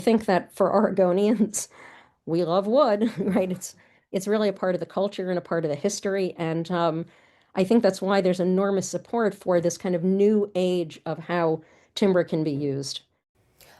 I think that for Oregonians, we love wood, right? It's really a part of the culture and a part of the history, and I think that's why there's enormous support for this kind of new age of how timber can be used.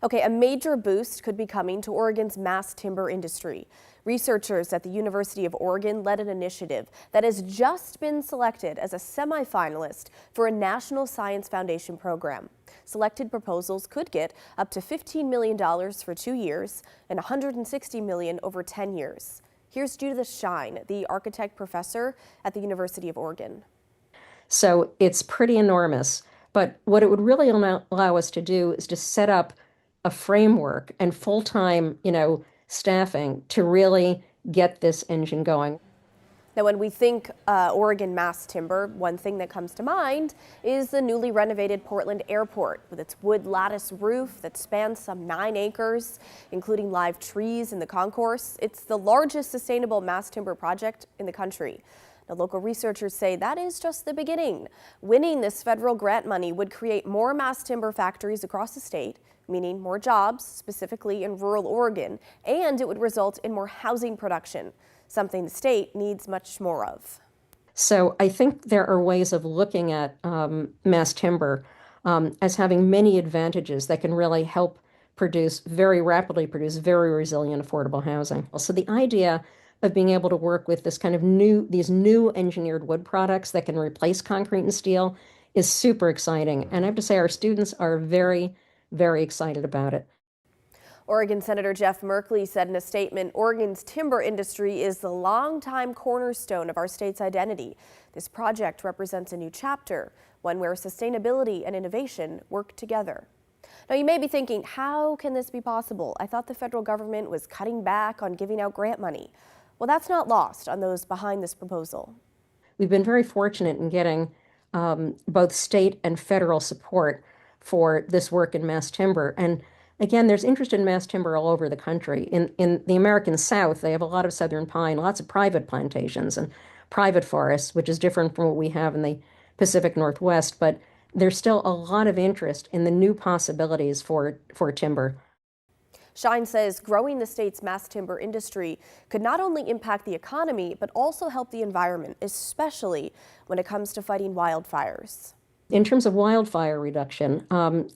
Okay, a major boost could be coming to Oregon's mass timber industry. Researchers at the University of Oregon led an initiative that has just been selected as a semifinalist for a National Science Foundation program. Selected proposals could get up to $15 million for 2 years and $160 million over 10 years. Here's Judith Shine, the architect professor at the University of Oregon. So it's pretty enormous. But what it would really allow us to do is to set up a framework and full-time, staffing to really get this engine going. Now, when we think Oregon mass timber, one thing that comes to mind is the newly renovated Portland Airport with its wood lattice roof that spans some 9 acres, including live trees in the concourse. It's the largest sustainable mass timber project in the country. Now, local researchers say that is just the beginning. Winning this federal grant money would create more mass timber factories across the state, meaning more jobs, specifically in rural Oregon, and it would result in more housing production, something the state needs much more of. So I think there are ways of looking at mass timber as having many advantages that can really help very rapidly produce very resilient, affordable housing. So the idea of being able to work with these new engineered wood products that can replace concrete and steel is super exciting. And I have to say our students are very, very excited about it. Oregon Senator Jeff Merkley said in a statement, Oregon's timber industry is the longtime cornerstone of our state's identity. This project represents a new chapter, one where sustainability and innovation work together. Now, you may be thinking, how can this be possible? I thought the federal government was cutting back on giving out grant money. Well, that's not lost on those behind this proposal. We've been very fortunate in getting both state and federal support for this work in mass timber. And again, there's interest in mass timber all over the country. In the American South, they have a lot of southern pine, lots of private plantations and private forests, which is different from what we have in the Pacific Northwest. But there's still a lot of interest in the new possibilities for timber. Shine says growing the state's mass timber industry could not only impact the economy, but also help the environment, especially when it comes to fighting wildfires. In terms of wildfire reduction,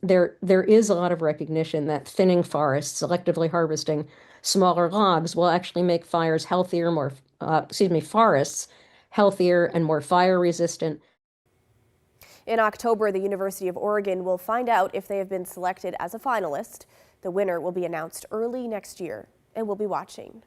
there is a lot of recognition that thinning forests, selectively harvesting smaller logs, will actually make forests healthier and more fire resistant. In October, the University of Oregon will find out if they have been selected as a finalist. The winner will be announced early next year, and we'll be watching.